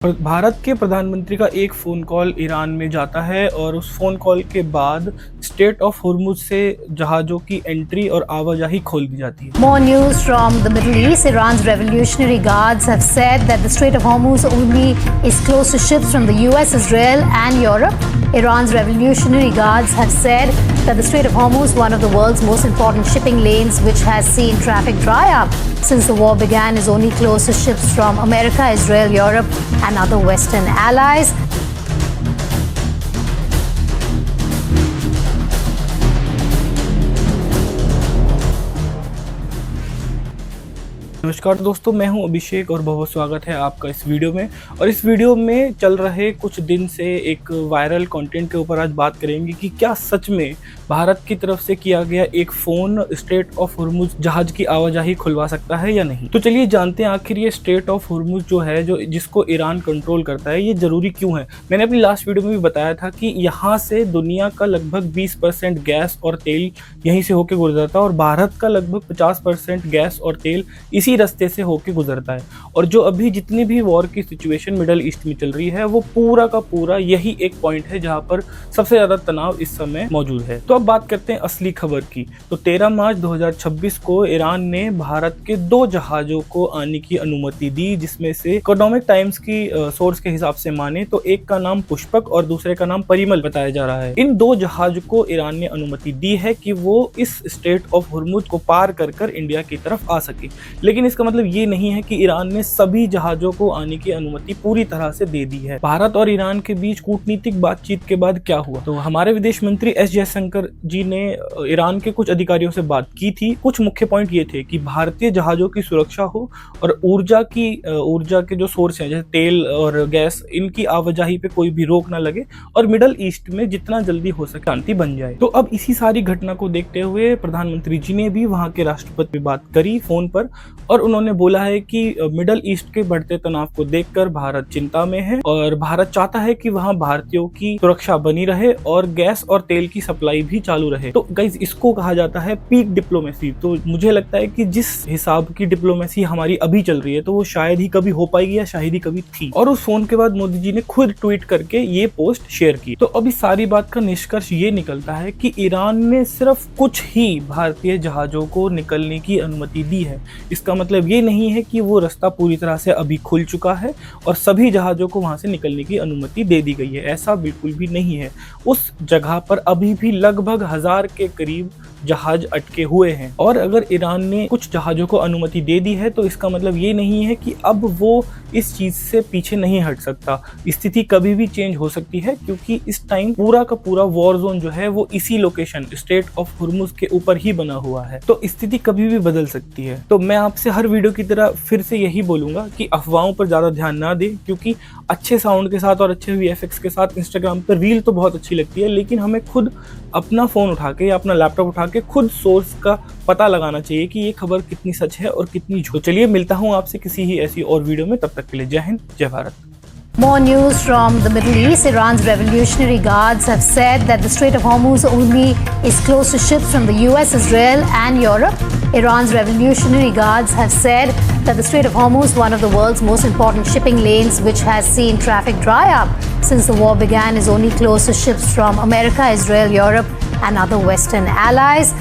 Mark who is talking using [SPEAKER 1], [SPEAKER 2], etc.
[SPEAKER 1] भारत के प्रधानमंत्री का एक फ़ोन कॉल ईरान में जाता है और उस फ़ोन कॉल के बाद स्ट्रेट ऑफ हुर्मुज से जहाज़ों की एंट्री और आवाजाही खोल दी जाती है।
[SPEAKER 2] More news from the Middle East. Iran's Revolutionary Guards have said that the Strait of Hormuz only is closed to ships from the US, Israel and Europe. Iran's Revolutionary Guards have said that the Strait of Hormuz, one of the world's most important shipping lanes, which has seen traffic dry up since the war began, is only closed to ships from America, Israel, Europe and other Western allies.
[SPEAKER 1] नमस्कार दोस्तों, मैं हूं अभिषेक और बहुत स्वागत है आपका इस वीडियो में। और इस वीडियो में चल रहे कुछ दिन से एक वायरल कंटेंट के ऊपर आज बात करेंगे कि क्या सच में भारत की तरफ से किया गया एक फ़ोन स्ट्रेट ऑफ हुर्मुज जहाज़ की आवाजाही खुलवा सकता है या नहीं। तो चलिए जानते हैं आखिर ये स्ट्रेट ऑफ हुर्मुज जो है, जिसको ईरान कंट्रोल करता है, ये ज़रूरी क्यों है। मैंने अपनी लास्ट वीडियो में भी बताया था कि यहाँ से दुनिया का लगभग 20% गैस और तेल यहीं से होकर गुजरता है और भारत का लगभग 50% गैस और तेल इसी रास्ते से होके गुजरता है। और जो अभी जितनी भी वॉर की सिचुएशन मिडल ईस्ट में चल रही है, वो पूरा का पूरा यही एक पॉइंट है जहां पर सबसे ज्यादा तनाव इस समय मौजूद है। तो अब बात करते हैं असली खबर की। तो 13 मार्च 2026 को ईरान ने भारत के 2 जहाजों को आने की अनुमति दी, जिसमें से इकोनॉमिक टाइम्स की सोर्स के हिसाब से माने तो एक का नाम पुष्पक और दूसरे का नाम परिमल बताया जा रहा है। इन 2 जहाजों को ईरान ने अनुमति दी है कि वो इस स्ट्रेट ऑफ हुर्मुज को पार कर इंडिया की तरफ आ सके। लेकिन इसका मतलब ये नहीं है कि ईरान ने सभी जहाजों को आने की अनुमति पूरी तरह से दे दी है। भारत और ईरान के बीच कूटनीतिक बातचीत के बाद क्या हुआ, तो हमारे विदेश मंत्री एस जयशंकर जी ने ईरान के कुछ अधिकारियों से बात की थी। कुछ मुख्य पॉइंट ये थे कि भारतीय जहाजों की सुरक्षा हो और ऊर्जा के जो सोर्स हैं जैसे तेल और गैस, इनकी आवाजाही पे कोई भी रोक ना लगे और मिडल ईस्ट में जितना जल्दी हो सके शांति बन जाए। तो अब इसी सारी घटना को देखते हुए प्रधानमंत्री जी ने भी वहां के राष्ट्रपति से बात करी फोन पर और उन्होंने बोला है कि मिडल ईस्ट के बढ़ते तनाव को देखकर भारत चिंता में है और भारत चाहता है कि वहां भारतीयों की सुरक्षा बनी रहे और गैस और तेल की सप्लाई भी चालू रहे। तो गाइस, इसको कहा जाता है पीक डिप्लोमेसी। तो मुझे लगता है कि जिस हिसाब की डिप्लोमेसी हमारी अभी चल रही है, तो वो शायद ही कभी हो पाएगी या शायद ही कभी थी। और उस फोन के बाद मोदी जी ने खुद ट्वीट करके ये पोस्ट शेयर की। तो अभी सारी बात का निष्कर्ष ये निकलता है कि ईरान ने सिर्फ कुछ ही भारतीय जहाजों को निकलने की अनुमति दी है। इसका मतलब ये नहीं है कि वो रास्ता पूरी तरह से अभी खुल चुका है और सभी जहाजों को वहां से निकलने की अनुमति दे दी गई है। ऐसा बिल्कुल भी नहीं है। उस जगह पर अभी भी लगभग 1000 के करीब जहाज अटके हुए हैं और अगर ईरान ने कुछ जहाजों को अनुमति दे दी है, तो इसका मतलब ये नहीं है कि अब वो इस चीज से पीछे नहीं हट सकता। स्थिति कभी भी चेंज हो सकती है, क्योंकि इस टाइम पूरा का पूरा वॉर जोन जो है वो इसी लोकेशन स्ट्रेट ऑफ हुर्मुज के ऊपर ही बना हुआ है। तो स्थिति कभी भी बदल सकती है। तो मैं आपसे हर वीडियो की तरह फिर से यही बोलूंगा कि अफवाहों पर ज्यादा ध्यान ना दें, क्योंकि अच्छे साउंड के साथ और अच्छे VFX के साथ इंस्टाग्राम पर रील तो बहुत अच्छी लगती है, लेकिन हमें खुद अपना फोन उठा के या अपना लैपटॉप उठा के खुद सोर्स का पता लगाना चाहिए कि ये खबर कितनी सच है और कितनी झूठ। चलिए मिलता हूं आपसे किसी ही ऐसी और वीडियो में, तब तक के लिए जय हिंद, जय Bharat.
[SPEAKER 2] More news from the Middle East. Iran's Revolutionary Guards have said that the Strait of Hormuz only is closed to ships from the US, Israel and Europe. Iran's Revolutionary Guards have said that the Strait of Hormuz, one of the world's most important shipping lanes, which has seen traffic dry up since the war began, is only closed to ships from America, Israel, Europe and other Western allies.